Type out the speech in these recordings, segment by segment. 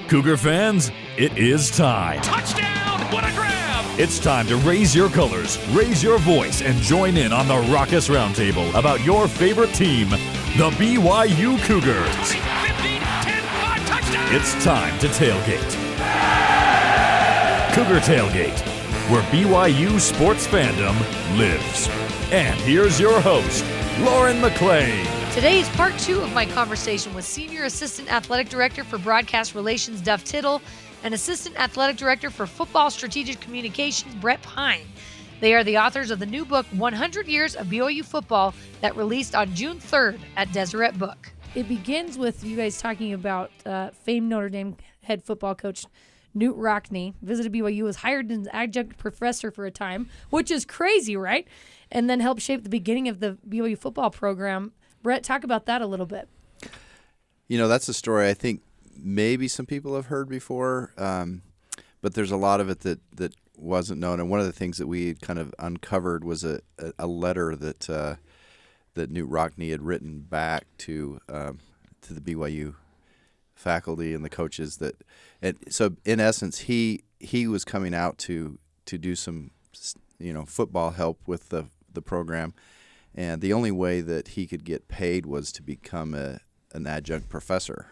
Cougar fans, it is time. Touchdown! What a grab! It's time to raise your colors, raise your voice, and join in on the Raucous Roundtable about your favorite team, the BYU Cougars. 20, 15, 10, 5, touchdown! It's time to tailgate. Cougar Tailgate, where BYU sports fandom lives. And here's your host, Lauren McClain. Today is part 2 of my conversation with Senior Assistant Athletic Director for Broadcast Relations, Duff Tittle, and Assistant Athletic Director for Football Strategic Communications, Brett Pyne. They are the authors of the new book, 100 Years of BYU Football, that released on June 3rd at Deseret Book. It begins with you guys talking about famed Notre Dame head football coach Knute Rockne, visited BYU, was hired as an adjunct professor for a time, which is crazy, right? And then helped shape the beginning of the BYU football program. Brett, talk about that a little bit. You know, that's a story I think maybe some people have heard before, but there's a lot of it that wasn't known. And one of the things that we had kind of uncovered was a letter that Knute Rockne had written back to the BYU faculty and the coaches. So in essence, he was coming out to do some football help with the program. And the only way that he could get paid was to become an adjunct professor.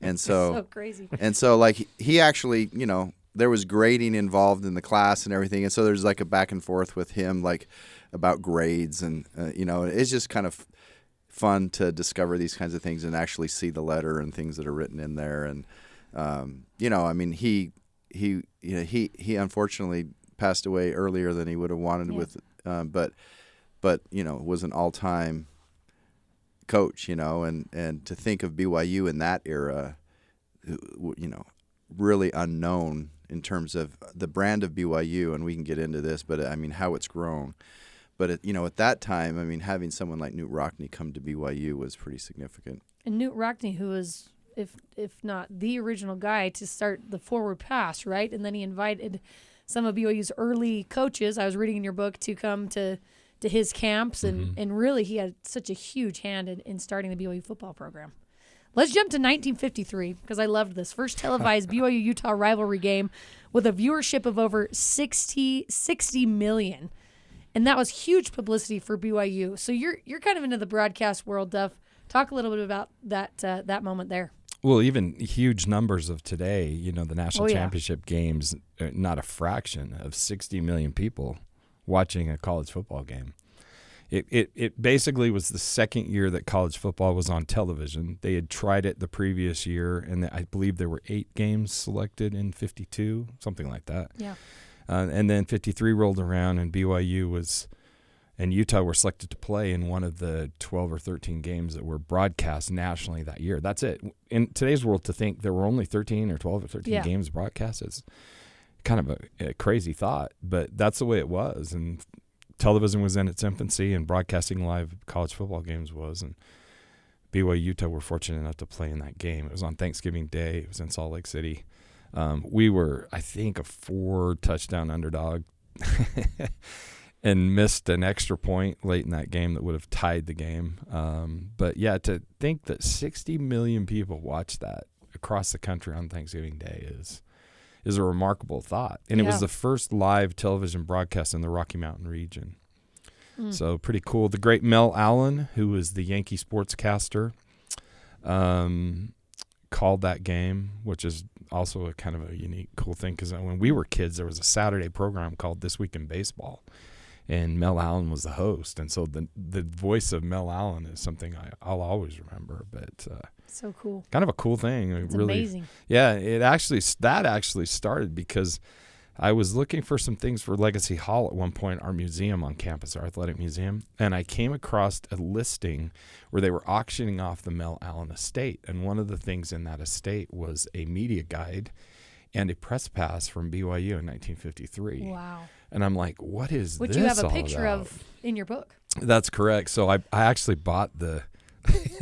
And so crazy. And so like he actually, there was grading involved in the class and everything. And so there's like a back and forth with him, like about grades. And, it's just kind of fun to discover these kinds of things and actually see the letter and things that are written in there. And, he unfortunately passed away earlier than he would have wanted but was an all-time coach, and to think of BYU in that era, really unknown in terms of the brand of BYU, and we can get into this, but how it's grown. But at that time, having someone like Knute Rockne come to BYU was pretty significant. And Knute Rockne, who was, if not the original guy to start the forward pass, right? And then he invited some of BYU's early coaches, I was reading in your book, to come to his camps, and really he had such a huge hand in starting the BYU football program. Let's jump to 1953, because I loved this. First televised BYU-Utah rivalry game with a viewership of over 60 million. And that was huge publicity for BYU. So you're kind of into the broadcast world, Duff. Talk a little bit about that moment there. Well, even huge numbers of today, the national championship games, not a fraction of 60 million people watching a college football game. It basically was the second year that college football was on television. They had tried it the previous year, and I believe there were 8 games selected in 52, something like that. Yeah. And then 53 rolled around, and BYU and Utah were selected to play in one of the 12 or 13 games that were broadcast nationally that year. That's it. In today's world, to think there were only 13 or 12 or 13 games broadcast is kind of a crazy thought, but that's the way it was. And television was in its infancy, and broadcasting live college football games was. And BYU-Utah were fortunate enough to play in that game. It was on Thanksgiving Day. It was in Salt Lake City. We were, I think, a 4-touchdown underdog and missed an extra point late in that game that would have tied the game. But, yeah, to think that 60 million people watched that across the country on Thanksgiving Day is a remarkable thought. And it was the first live television broadcast in the Rocky Mountain region. So pretty cool. The great Mel Allen, who was the Yankee sportscaster, called that game, which is also a kind of a unique, cool thing, because when we were kids, there was a Saturday program called This Week in Baseball, and Mel Allen was the host. And so the voice of Mel Allen is something I'll always remember. But so cool. Kind of a cool thing. It's really amazing. Yeah, that actually started because I was looking for some things for Legacy Hall at one point, our museum on campus, our athletic museum, and I came across a listing where they were auctioning off the Mel Allen estate. And one of the things in that estate was a media guide and a press pass from BYU in 1953. Wow. And I'm like, what is Which this you have a all picture about? of in your book. That's correct. So I actually bought the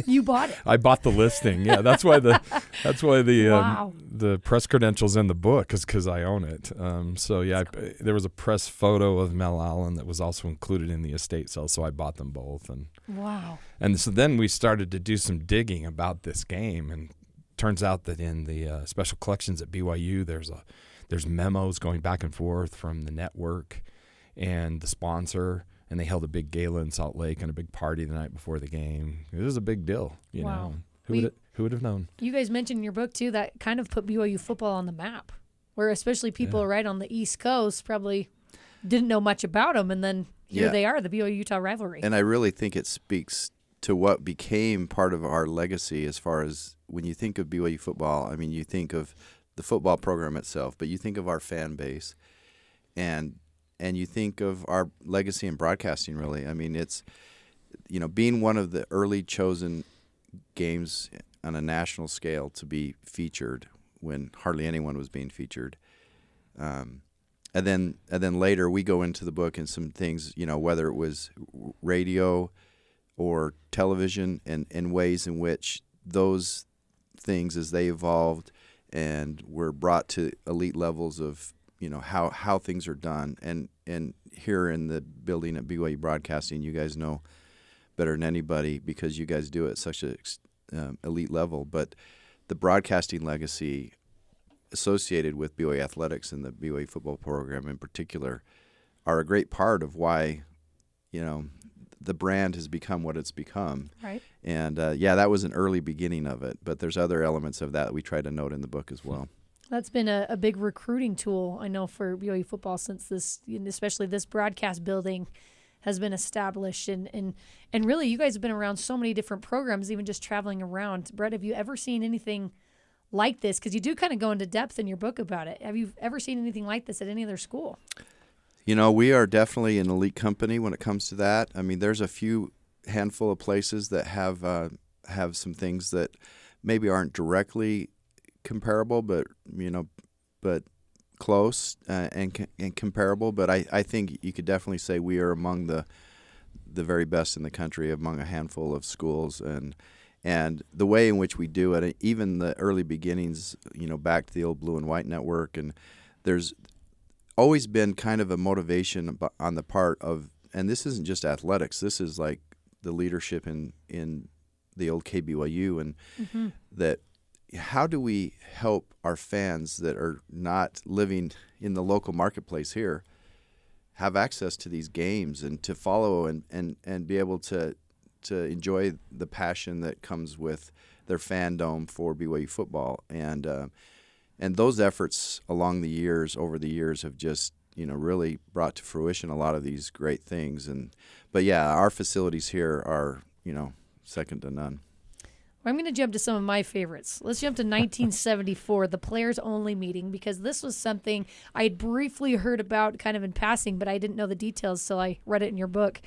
You bought it. I bought the listing. Yeah, that's why the Wow. The press credentials in the book is because I own it. There was a press photo of Mel Allen that was also included in the estate sale, so I bought them both. And wow. And so then we started to do some digging about this game, and turns out that in the special collections at BYU, there's memos going back and forth from the network and the sponsor, and they held a big gala in Salt Lake and a big party the night before the game. It was a big deal, you know. Who would have known? You guys mentioned in your book too that kind of put BYU football on the map, where especially people right on the East Coast probably didn't know much about them, and then here they are, the BYU-Utah rivalry. And I really think it speaks to what became part of our legacy as far as when you think of BYU football. I mean, you think of the football program itself, but you think of our fan base, and you think of our legacy in broadcasting, really. I mean, it's, you know, being one of the early chosen games on a national scale to be featured when hardly anyone was being featured. And then later we go into the book and some things, you know, whether it was radio or television, and ways in which those things, as they evolved and were brought to elite levels of, you know, how things are done. And here in the building at BYU Broadcasting, you guys know better than anybody because you guys do it at such a elite level. But the broadcasting legacy associated with BYU athletics and the BYU football program in particular are a great part of why, you know, the brand has become what it's become. Right. And, that was an early beginning of it. But there's other elements of that we try to note in the book as well. That's been a big recruiting tool, I know, for BYU football since this, especially this broadcast building has been established. And really, you guys have been around so many different programs, even just traveling around. Brett, have you ever seen anything like this? Because you do kind of go into depth in your book about it. Have you ever seen anything like this at any other school? You know, we are definitely an elite company when it comes to that. I mean, there's a handful of places that have some things that maybe aren't directly comparable, but close and comparable. But I think you could definitely say we are among the very best in the country, among a handful of schools, and the way in which we do it, even the early beginnings, you know, back to the old Blue and White Network, and there's always been kind of a motivation on the part of, and this isn't just athletics, this is like the leadership in the old KBYU, and that how do we help our fans that are not living in the local marketplace here have access to these games and to follow and be able to enjoy the passion that comes with their fandom for BYU football. And those efforts over the years have just, you know, really brought to fruition a lot of these great things. But our facilities here are, you know, second to none. I'm going to jump to some of my favorites. Let's jump to 1974, the players only meeting, because this was something I had briefly heard about kind of in passing, but I didn't know the details till I read it in your book.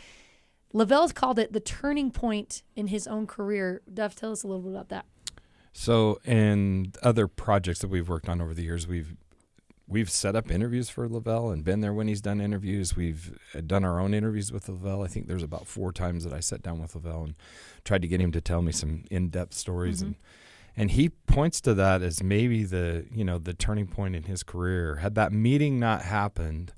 Lavelle's called it the turning point in his own career. Duff, tell us a little bit about that. So in other projects that we've worked on over the years, we've set up interviews for Lavelle and been there when he's done interviews. We've done our own interviews with Lavelle. I think there's about 4 times that I sat down with Lavelle and tried to get him to tell me some in-depth stories. And he points to that as maybe the turning point in his career. Had that meeting not happened,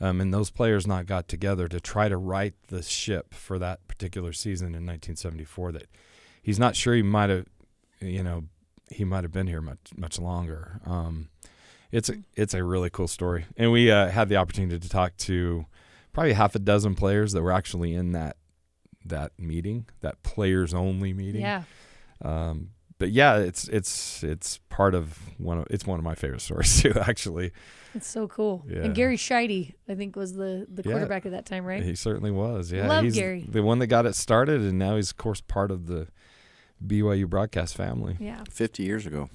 and those players not got together to try to right the ship for that particular season in 1974, that he's not sure he might have been here much longer. It's a really cool story. And we had the opportunity to talk to probably half a dozen players that were actually in that meeting, that players only meeting. Yeah. But it's part of one of my favorite stories too, actually. It's so cool. Yeah. And Gary Scheide, I think, was the quarterback at that time, right? He certainly was. Yeah. Love he's Gary. The one that got it started, and now he's of course part of the BYU broadcast family. Yeah. 50 years ago.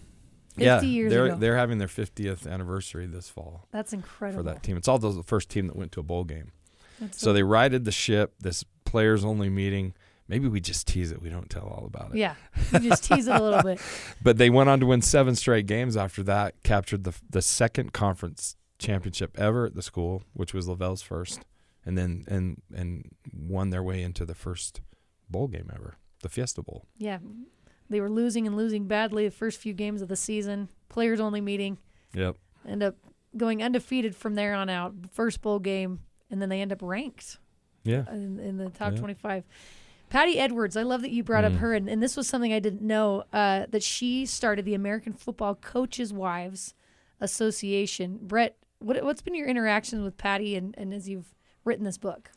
50 years ago. They're having their 50th anniversary this fall. That's incredible. For that team. It's all the first team that went to a bowl game. So they righted the ship, this players only meeting. Maybe we just tease it. We don't tell all about it. Yeah, we just tease it a little bit. But they went on to win 7 straight games after that, captured the second conference championship ever at the school, which was Lavelle's first, and then and won their way into the first bowl game ever, the Fiesta Bowl. Yeah. They were losing badly the first few games of the season. Players only meeting. Yep. End up going undefeated from there on out. First bowl game, and then they end up ranked. Yeah. In the top 25. Patty Edwards, I love that you brought up her, and this was something I didn't know, that she started the American Football Coaches' Wives Association. Brett, what's been your interactions with Patty and as you've written this book?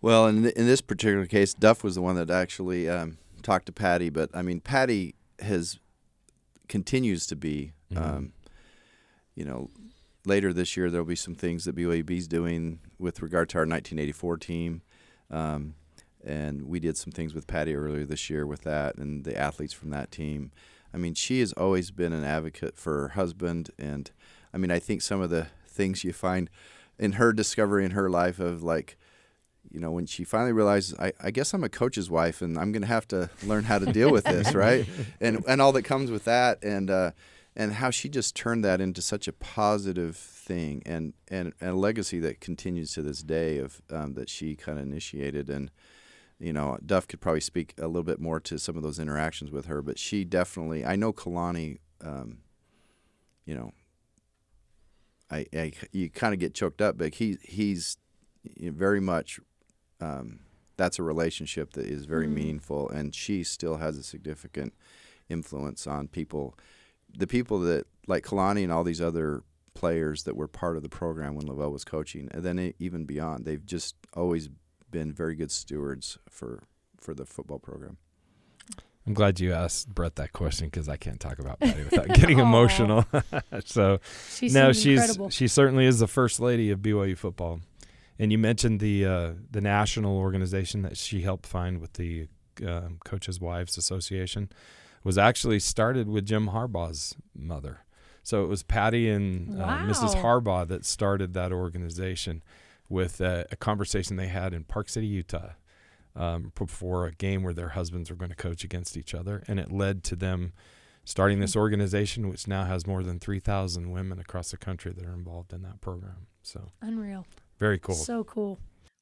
Well, in this particular case, Duff was the one that actually talked to Patty, but I mean, Patty continues to be, later this year there'll be some things that BYUb's doing with regard to our 1984 team. And we did some things with Patty earlier this year with that and the athletes from that team. I mean, she has always been an advocate for her husband. And, I mean, I think some of the things you find in her discovery in her life of, like, when she finally realizes, I guess I'm a coach's wife and I'm going to have to learn how to deal with this, right? And all that comes with that and how she just turned that into such a positive thing and a legacy that continues to this day of that she kind of initiated. And, Duff could probably speak a little bit more to some of those interactions with her, but she definitely, I know Kalani, you kind of get choked up, but he's very much, that's a relationship that is very meaningful, and she still has a significant influence on people. The people that, like Kalani and all these other players that were part of the program when Lavelle was coaching, and then even beyond, they've just always been very good stewards for the football program. I'm glad you asked Brett that question because I can't talk about Patty without getting emotional. So, she certainly is the first lady of BYU football. And you mentioned the national organization that she helped find with the Coaches' Wives Association was actually started with Jim Harbaugh's mother. So it was Patty and Mrs. Harbaugh that started that organization with a conversation they had in Park City, Utah, before a game where their husbands were going to coach against each other. And it led to them starting this organization, which now has more than 3,000 women across the country that are involved in that program. So unreal. Very cool. So cool.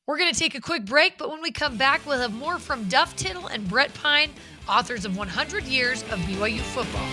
We're going to take a quick break, but when we come back, we'll have more from Duff Tittle and Brett Pyne, authors of 100 Years of BYU Football.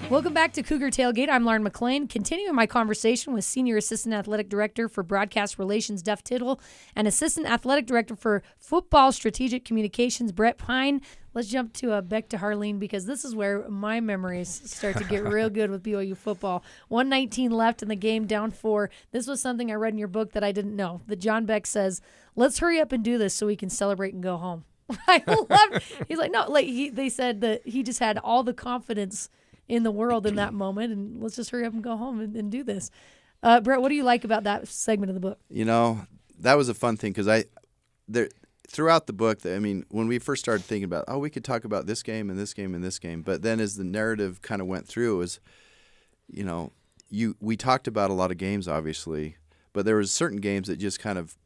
Welcome back to Cougar Tailgate. I'm Lauren McClain, continuing my conversation with Senior Assistant Athletic Director for Broadcast Relations, Duff Tittle, and Assistant Athletic Director for Football Strategic Communications, Brett Pyne. Let's jump to Beck-to-Harline because this is where my memories start to get real good with BYU football. 1:19 left in the game, down 4. This was something I read in your book that I didn't know. That John Beck says, let's hurry up and do this so we can celebrate and go home. I love. He's like, no, they said that he just had all the confidence in the world in that moment, and let's just hurry up and go home and do this. Brett, what do you like about that segment of the book? That was a fun thing because throughout the book, when we first started thinking about, we could talk about this game and this game and this game, but then as the narrative kind of went through, it was, we talked about a lot of games, obviously, but there was certain games that just kind of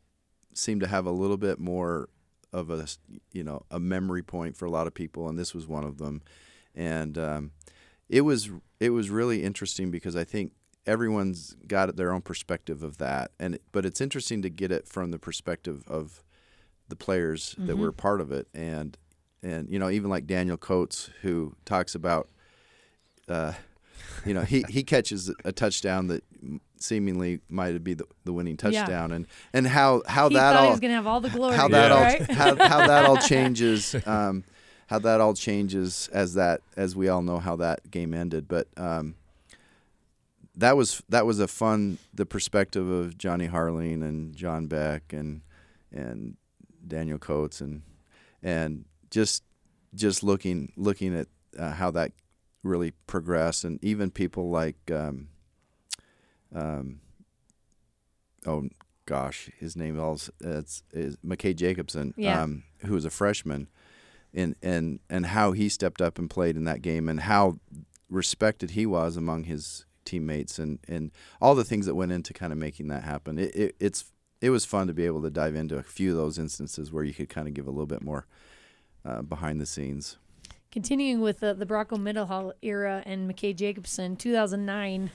seemed to have a little bit more of a memory point for a lot of people, and this was one of them. And it was really interesting because I think everyone's got their own perspective of that, but it's interesting to get it from the perspective of the players that were part of it, and even like Daniel Coates, who talks about he catches a touchdown that seemingly might be the winning touchdown, and how he that thought all he was gonna have all the glory, how that all changes. How that all changes as we all know how that game ended, but that was the perspective of Johnny Harline and John Beck and Daniel Coates and just looking at how that really progressed, and even people like his name is McKay Jacobson, who was a freshman. And how he stepped up and played in that game, and how respected he was among his teammates, and all the things that went into kind of making that happen. It was fun to be able to dive into a few of those instances where you could kind of give a little bit more behind the scenes. Continuing with the Bronco Middlehall era and McKay Jacobson, 2009,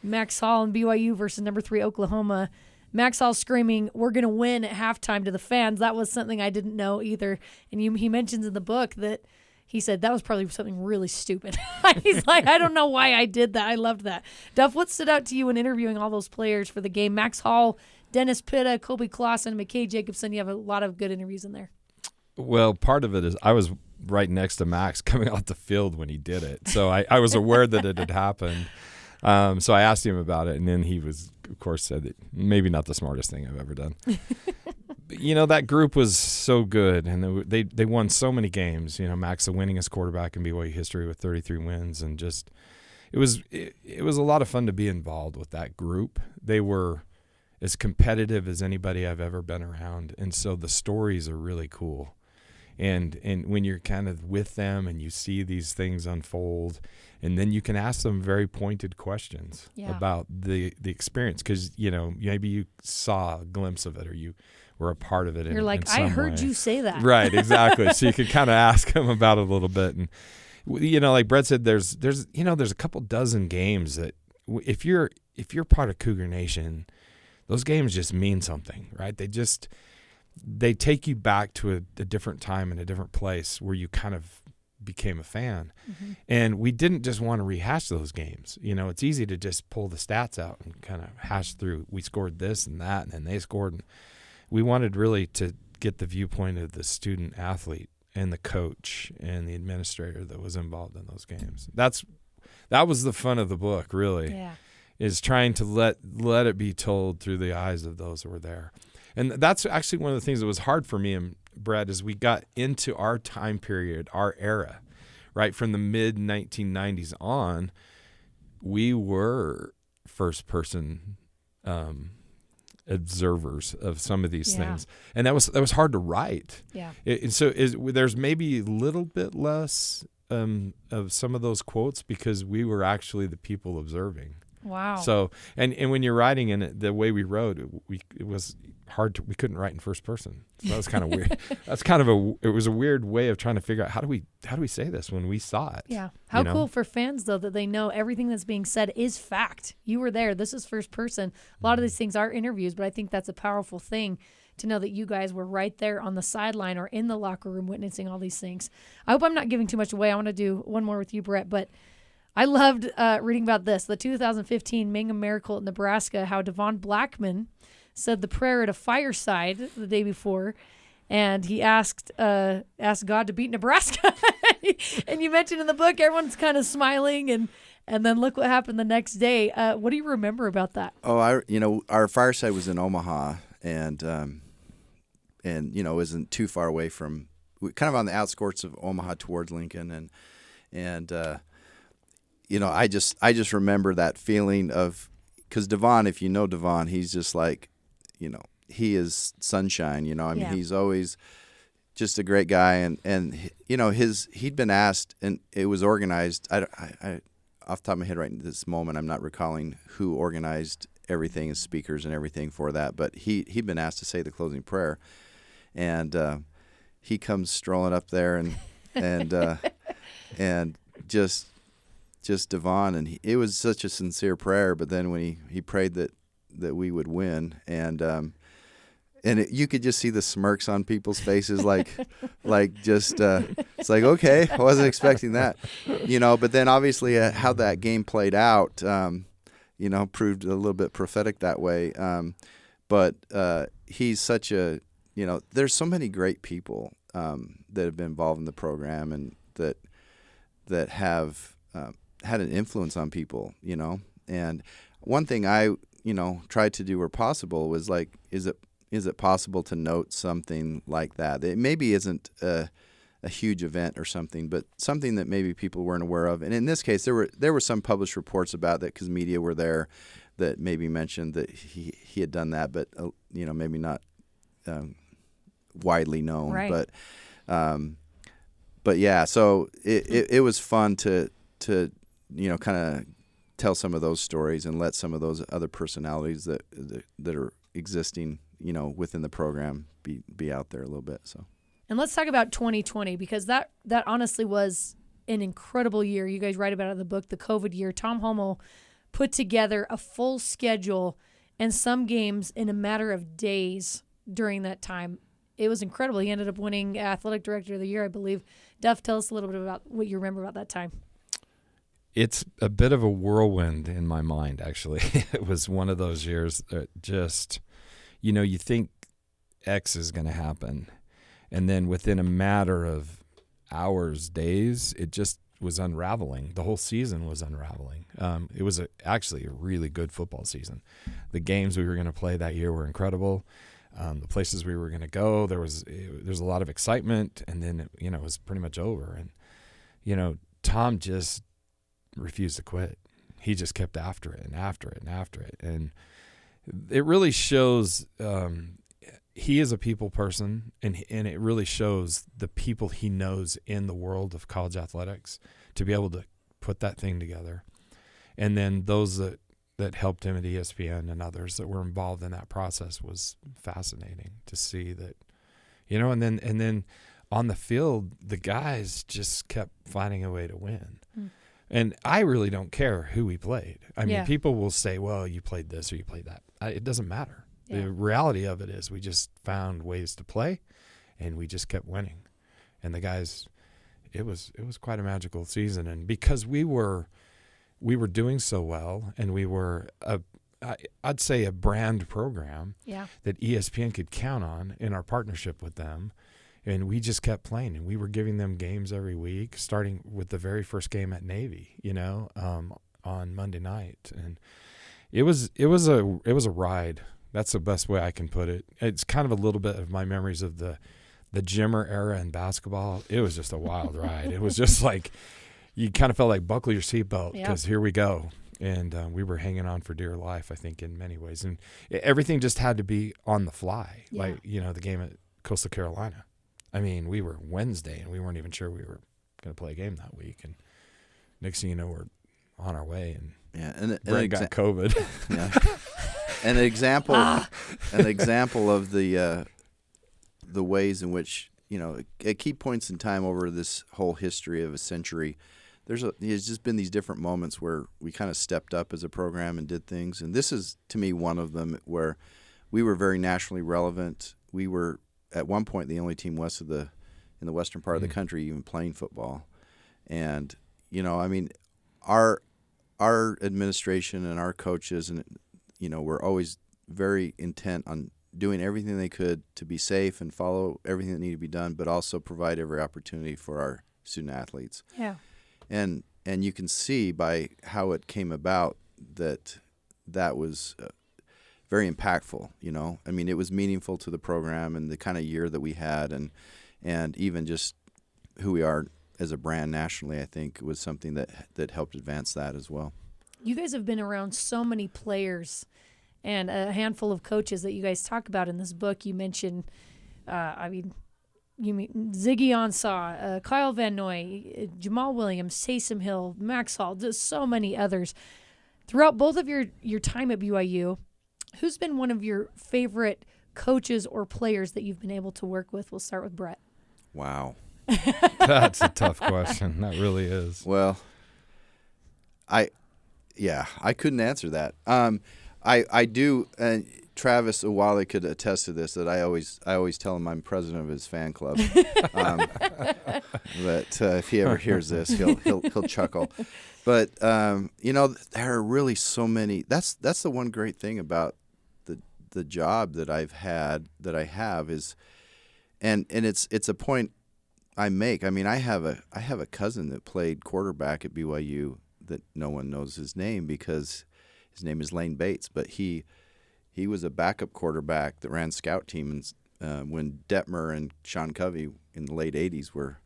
Max Hall and BYU versus number 3 Oklahoma. Max Hall screaming, "We're going to win" at halftime to the fans. That was something I didn't know either. And he mentions in the book that, he said that was probably something really stupid. He's like, I don't know why I did that. I loved that. Duff, what stood out to you in interviewing all those players for the game? Max Hall, Dennis Pitta, Kobe Clausen, McKay Jacobson. You have a lot of good interviews in there. Well, part of it is I was right next to Max coming off the field when he did it. So I was aware that it had happened. So I asked him about it, and then he was, of course, said that maybe not the smartest thing I've ever done. But, that group was so good, and they won so many games. Max, the winningest quarterback in BYU history with 33 wins, and just it was a lot of fun to be involved with that group. They were as competitive as anybody I've ever been around, and so the stories are really cool. And when you're kind of with them and you see these things unfold, and then you can ask them very pointed questions about the experience, because maybe you saw a glimpse of it or you were a part of it. You're like, I heard you say that. Right, exactly. So you could kind of ask them about it a little bit, and like Brett said, there's a couple dozen games that if you're part of Cougar Nation, those games just mean something, right? They take you back to a different time and a different place where you kind of became a fan. Mm-hmm. And we didn't just want to rehash those games. It's easy to just pull the stats out and kind of hash through, we scored this and that, and then they scored. And we wanted really to get the viewpoint of the student athlete and the coach and the administrator that was involved in those games. That was the fun of the book, really, is trying to let it be told through the eyes of those who were there. And that's actually one of the things that was hard for me and Brett as we got into our time period, our era, right? From the mid-1990s on, we were first-person observers of some of these things. And that was hard to write. Yeah. There's maybe a little bit less of some of those quotes because we were actually the people observing. Wow. So, and when you're writing in it, the way we wrote, it was hard we couldn't write in first person. So that was kind of weird. It was a weird way of trying to figure out how do we say this when we saw it? Yeah. How cool for fans though that they know everything that's being said is fact. You were there. This is first person. A lot of these things are interviews, but I think that's a powerful thing to know that you guys were right there on the sideline or in the locker room witnessing all these things. I hope I'm not giving too much away. I want to do one more with you, Brett, but I loved reading about this, the 2015 Mangum Miracle at Nebraska, how Devon Blackman said the prayer at a fireside the day before, and he asked God to beat Nebraska. And you mentioned in the book, everyone's kind of smiling, and then look what happened the next day. What do you remember about that? Oh, our fireside was in Omaha, and isn't too far away from, kind of on the outskirts of Omaha towards Lincoln, and I just remember that feeling of, because Devon, if you know Devon, he's just like, he is sunshine. He's always just a great guy, and he'd been asked, and it was organized. I off the top of my head right in this moment, I'm not recalling who organized everything as speakers and everything for that, but he'd been asked to say the closing prayer, and he comes strolling up there and just Devon, and it was such a sincere prayer. But then when he prayed that we would win, and you could just see the smirks on people's faces, it's like, okay, I wasn't expecting that, But then obviously how that game played out, proved a little bit prophetic that way. But he's such a, there's so many great people that have been involved in the program and that have had an influence on people, And one thing I, tried to do where possible was like, is it possible to note something like that? It maybe isn't a huge event or something, but something that maybe people weren't aware of. And in this case, there were some published reports about that because media were there that maybe mentioned that he had done that, but maybe not widely known. Right. But yeah, so it was fun to kind of tell some of those stories and let some of those other personalities that are existing, within the program be out there a little bit. So. And let's talk about 2020, because that honestly was an incredible year. You guys write about it in the book, the COVID year. Tom Hommel put together a full schedule and some games in a matter of days during that time. it was incredible. He ended up winning Athletic Director of the Year, I believe. Duff, tell us a little bit about what you remember about that time. It's a bit of a whirlwind in my mind, actually. It was one of those years that just, you think X is going to happen. And then within a matter of hours, days, it just was unraveling. The whole season was unraveling. It was actually a really good football season. The games we were going to play that year were incredible. The places we were going to go, there's a lot of excitement, and then it was pretty much over. And Tom just refused to quit. He just kept after it and after it and after it, and it really shows. He is a people person, and it really shows the people he knows in the world of college athletics to be able to put that thing together. And then those that helped him at ESPN and others that were involved in that process was fascinating to see that, and then on the field, the guys just kept finding a way to win. Mm. And I really don't care who we played. I mean, people will say, well, you played this or you played that. It doesn't matter. Yeah. The reality of it is we just found ways to play, and we just kept winning. And the guys, it was quite a magical season. And because we were doing so well, and we were I'd say a brand program that ESPN could count on in our partnership with them, and we just kept playing, and we were giving them games every week, starting with the very first game at Navy, on Monday night, and it was a ride. That's the best way I can put it. It's kind of a little bit of my memories of the Jimmer era in basketball. It was just a wild ride. It was just like you kind of felt like buckle your seatbelt because here we go. And we were hanging on for dear life, I think, in many ways. And everything just had to be on the fly, like, the game at Coastal Carolina. I mean, we were Wednesday, and we weren't even sure we were going to play a game that week. And next thing you know, we're on our way. And Brent got COVID. Yeah. An example of the ways in which, at key points in time over this whole history of a century, there's just been these different moments where we kind of stepped up as a program and did things. And this is, to me, one of them where we were very nationally relevant. We were, at one point, the only team in the western part of the country even playing football. And, our administration and our coaches and were always very intent on doing everything they could to be safe and follow everything that needed to be done, but also provide every opportunity for our student athletes. Yeah. And you can see by how it came about that was very impactful. I mean, it was meaningful to the program and the kind of year that we had, and even just who we are as a brand nationally. I think was something that helped advance that as well. You guys have been around so many players and a handful of coaches that you guys talk about in this book. You mentioned, you mean Ziggy Ansah, Kyle Van Noy, Jamal Williams, Taysom Hill, Max Hall, just so many others. Throughout both of your time at BYU, who's been one of your favorite coaches or players that you've been able to work with? We'll start with Brett. Wow. That's a tough question. That really is. Well, I couldn't answer that. I do, and Travis Awali could attest to this, that I always tell him I'm president of his fan club. But if he ever hears this, he'll chuckle. But there are really so many. That's the one great thing about the job that I have is, and it's a point I make. I mean, I have a cousin that played quarterback at BYU that no one knows his name because his name is Lane Bates, but he was a backup quarterback that ran scout teams when Detmer and Sean Covey in the late 80s were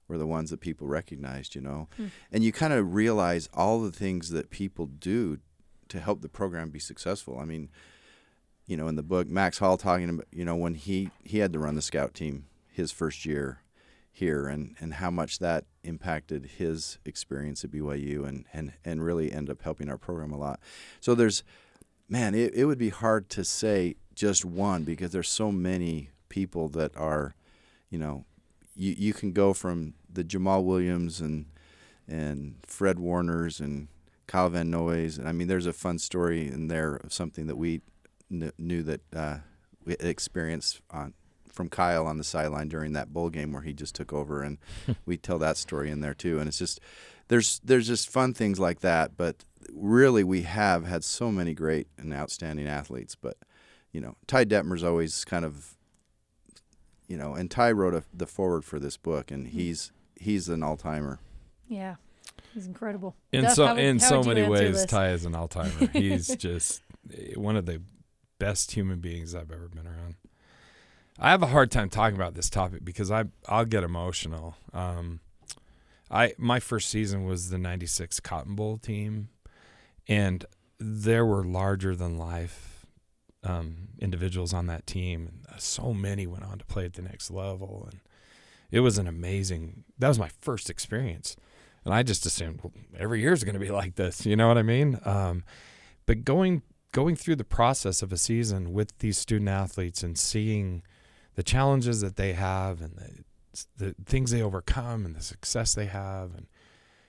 the ones that people recognized, And you kind of realize all the things that people do to help the program be successful. I mean, in the book, Max Hall talking about, when he had to run the scout team his first year here and how much that impacted his experience at BYU and really ended up helping our program a lot. So it would be hard to say just one because there's so many people that are, you can go from the Jamal Williams and Fred Warners and Kyle Van Noy's. And I mean, there's a fun story in there of something that we knew that we experienced from Kyle on the sideline during that bowl game where he just took over, and we tell that story in there too. And it's just there's just fun things like that. But really, we have had so many great and outstanding athletes. But Ty Detmer's always kind of, and Ty wrote the foreword for this book, and he's an all-timer. Yeah. He's incredible. In Duff, so how would many you answer ways, this? Ty is an all-timer. He's just one of the best human beings I've ever been around. I have a hard time talking about this topic because I'll get emotional. My first season was the '96 Cotton Bowl team, and there were larger-than-life individuals on that team. So many went on to play at the next level, and it was an amazing. That was my first experience. And I just assumed, well, every year is going to be like this. You know what I mean? But going through the process of a season with these student athletes and seeing the challenges that they have and the things they overcome and the success they have, and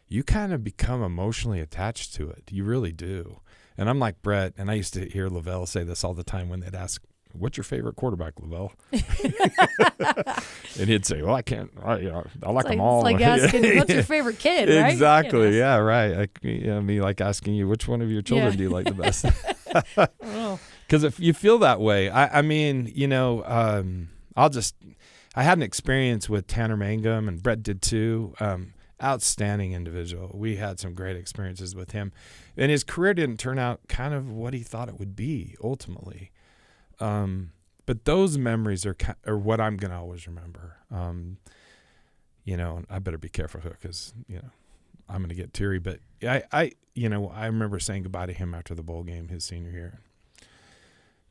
you kind of become emotionally attached to it. You really do. And I'm like Brett, and I used to hear Lavelle say this all the time when they'd ask, "What's your favorite quarterback, Lavelle?" And he'd say, "Well, I can't. I like them all." It's like asking, "What's your favorite kid?" Right? Exactly. Yeah. Right. Me like asking you, which one of your children do you like the best? Because if you feel that way, I mean, I had an experience with Tanner Mangum, and Brett did too. Outstanding individual. We had some great experiences with him, and his career didn't turn out kind of what he thought it would be ultimately. But those memories are what I'm going to always remember. And I better be careful because, I'm going to get teary, but I remember saying goodbye to him after the bowl game, his senior year.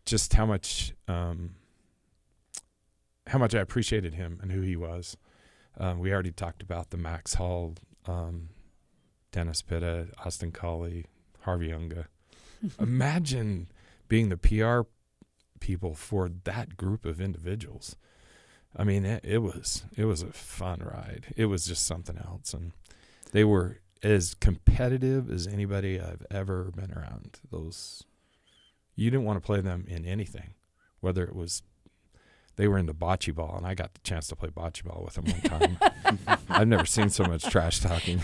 Just how much I appreciated him and who he was. We already talked about the Max Hall, Dennis Pitta, Austin Colley, Harvey Unga. Imagine being the PR people for that group of individuals. I mean, it was a fun ride. It was just something else, and they were as competitive as anybody I've ever been around. You didn't want to play them in anything, whether it was they were into bocce ball, and I got the chance to play bocce ball with them one time. I've never seen so much trash talking.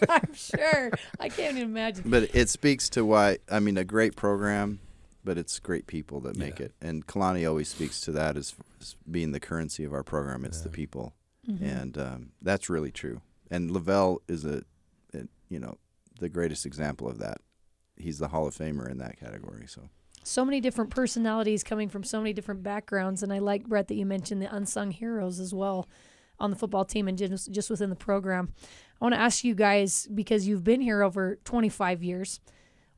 I'm sure. I can't even imagine. But it speaks to why, a great program, but it's great people that make it. And Kalani always speaks to that as being the currency of our program. It's the people. Mm-hmm. And that's really true. And Lavelle is the greatest example of that. He's the Hall of Famer in that category. So many different personalities coming from so many different backgrounds. And I like, Brett, that you mentioned the unsung heroes as well on the football team and just within the program. I want to ask you guys, because you've been here over 25 years,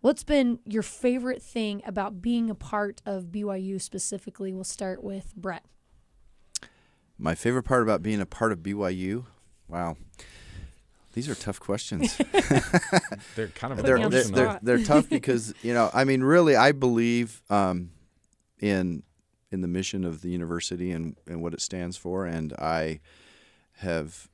what's been your favorite thing about being a part of BYU specifically? We'll start with Brett. My favorite part about being a part of BYU? Wow. These are tough questions. They're kind of they're tough because, really I believe in the mission of the university and what it stands for, and I have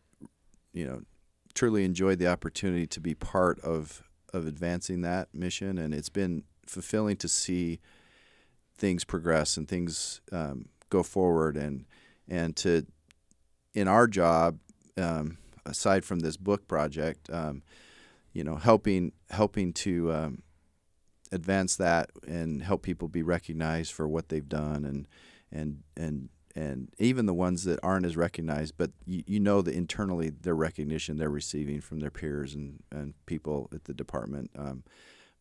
truly enjoyed the opportunity to be part of advancing that mission, and it's been fulfilling to see things progress and things go forward, and to in our job, aside from this book project, helping to advance that and help people be recognized for what they've done, and even the ones that aren't as recognized, but that internally their recognition they're receiving from their peers and people at the department.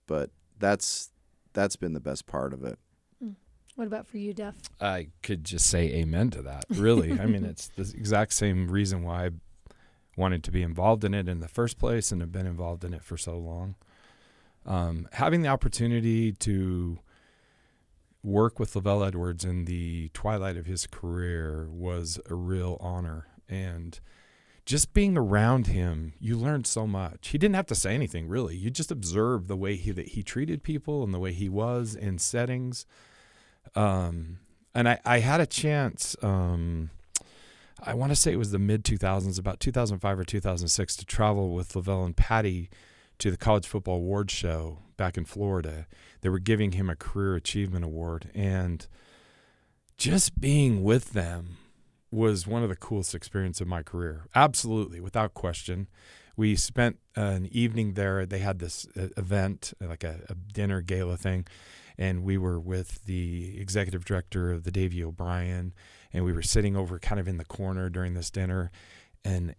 But that's been the best part of it. What about for you, Duff? I could just say amen to that, really. It's the exact same reason why I wanted to be involved in it in the first place and have been involved in it for so long. Having the opportunity to work with Lavelle Edwards in the twilight of his career was a real honor. And just being around him, you learned so much. He didn't have to say anything, really. You just observed the way that he treated people and the way he was in settings. And I had a chance, I want to say it was the mid-2000s, about 2005 or 2006, to travel with Lavelle and Patty to the College Football Awards show back in Florida. They were giving him a Career Achievement Award, and just being with them was one of the coolest experiences of my career. Absolutely, without question. We spent an evening there. They had this event, like a dinner gala thing, and we were with the executive director of the Davey O'Brien, and we were sitting over kind of in the corner during this dinner, and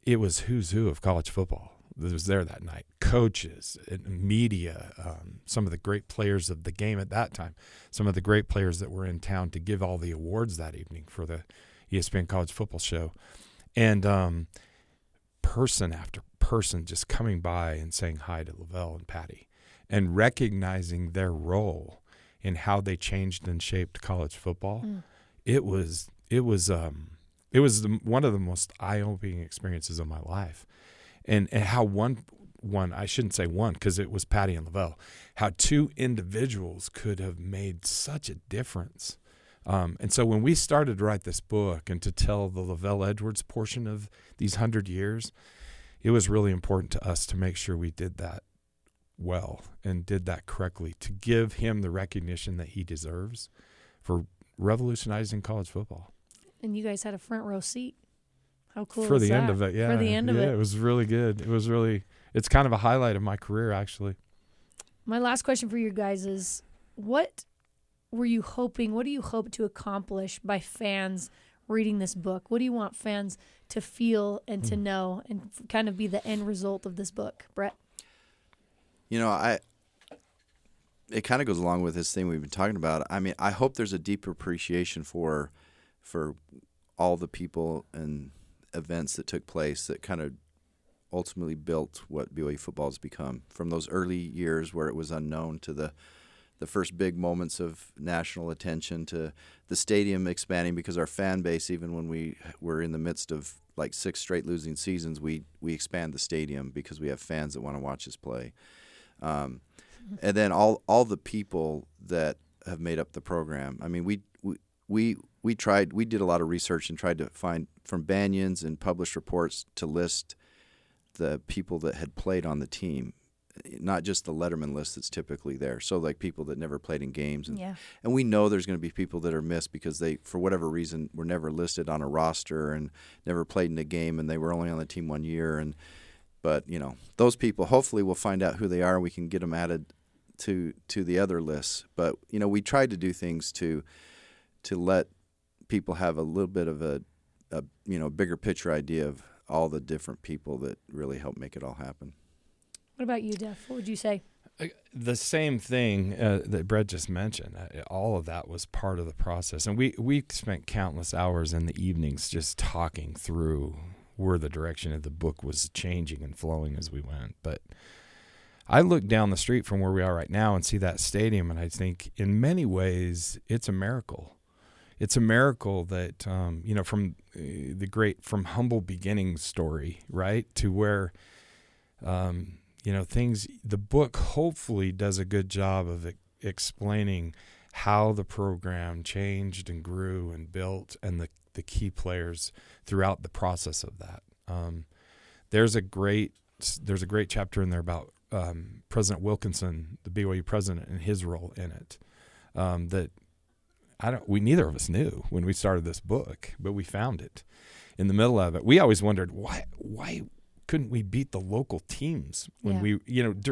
it was who's who of college football that was there that night. Coaches, media, some of the great players of the game at that time, some of the great players that were in town to give all the awards that evening for the ESPN College Football Show. And person after person just coming by and saying hi to Lavelle and Patty and recognizing their role in how they changed and shaped college football. It was one of the most eye-opening experiences of my life. And how one, I shouldn't say one because it was Patty and Lavelle, how two individuals could have made such a difference. And so when we started to write this book and to tell the Lavelle Edwards portion of these 100 years, it was really important to us to make sure we did that well and did that correctly, to give him the recognition that he deserves for revolutionizing college football. And you guys had a front row seat. How cool for is the that? end of it, yeah. For the end of it. It was really good. It's kind of a highlight of my career, actually. My last question for you guys is, what do you hope to accomplish by fans reading this book? What do you want fans to feel and to know and kind of be the end result of this book, Brett? You know, it kind of goes along with this thing we've been talking about. I mean, I hope there's a deeper appreciation for all the people and events that took place that kind of ultimately built what BYU football has become, from those early years where it was unknown to the first big moments of national attention, to the stadium expanding because our fan base, even when we were in the midst of like 6 straight losing seasons, we expand the stadium because we have fans that want to watch us play. And then all the people that have made up the program. I mean, we did a lot of research and tried to find from Banyans and published reports to list the people that had played on the team, not just the Letterman list that's typically there. So like people that never played in games. And we know there's going to be people that are missed because they, for whatever reason, were never listed on a roster and never played in a game, and they were only on the team 1 year. But, you know, those people, hopefully we'll find out who they are and we can get them added to the other lists. But, you know, we tried to do things to let people have a little bit of a bigger picture idea of all the different people that really helped make it all happen. What about you, Duff? What would you say? The same thing that Brett just mentioned. All of that was part of the process. And we spent countless hours in the evenings just talking through where the direction of the book was changing and flowing as we went. But I look down the street from where we are right now and see that stadium, and I think in many ways it's a miracle. It's a miracle that, from from humble beginnings story, right, to where, the book hopefully does a good job of explaining how the program changed and grew and built and the key players throughout the process of that. There's a great chapter in there about President Wilkinson, the BYU president, and his role in it. That neither of us knew when we started this book, but we found it in the middle of it. We always wondered why couldn't we beat the local teams when we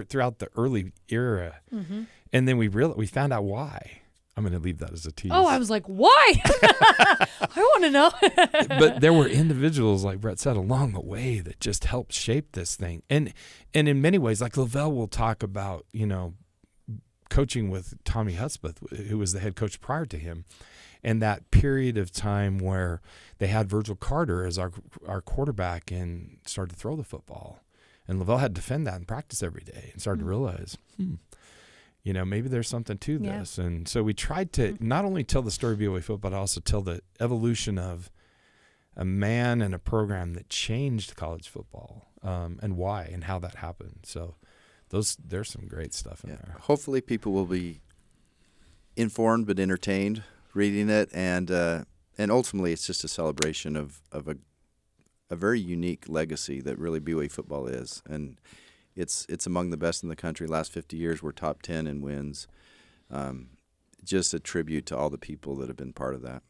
throughout the early era, and then we found out why. I'm going to leave that as a tease. Oh, I was like, why? I want to know. But there were individuals, like Brett said, along the way that just helped shape this thing. And in many ways, like Lavelle will talk about, coaching with Tommy Hudspeth, who was the head coach prior to him, and that period of time where they had Virgil Carter as our quarterback and started to throw the football. And Lavelle had to defend that in practice every day and started to realize, maybe there's something to this. And so we tried to not only tell the story of BYU football, but also tell the evolution of a man and a program that changed college football, and why and how that happened. So there's some great stuff in there. Hopefully people will be informed but entertained reading it, and ultimately it's just a celebration of a very unique legacy that really BYU football is. And it's among the best in the country. Last 50 years, we're top 10 in wins. Just a tribute to all the people that have been part of that.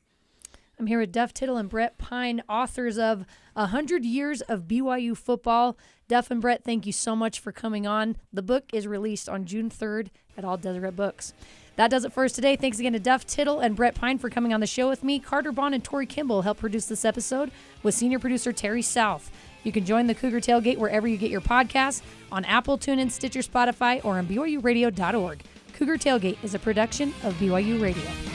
I'm here with Duff Tittle and Brett Pyne, authors of 100 Years of BYU Football. Duff and Brett, thank you so much for coming on. The book is released on June 3rd at All Deseret Books. That does it for us today. Thanks again to Duff Tittle and Brett Pyne for coming on the show with me. Carter Bond and Tori Kimball helped produce this episode with senior producer Terry South. You can join the Cougar Tailgate wherever you get your podcasts, on Apple, TuneIn, Stitcher, Spotify, or on BYURadio.org. Cougar Tailgate is a production of BYU Radio.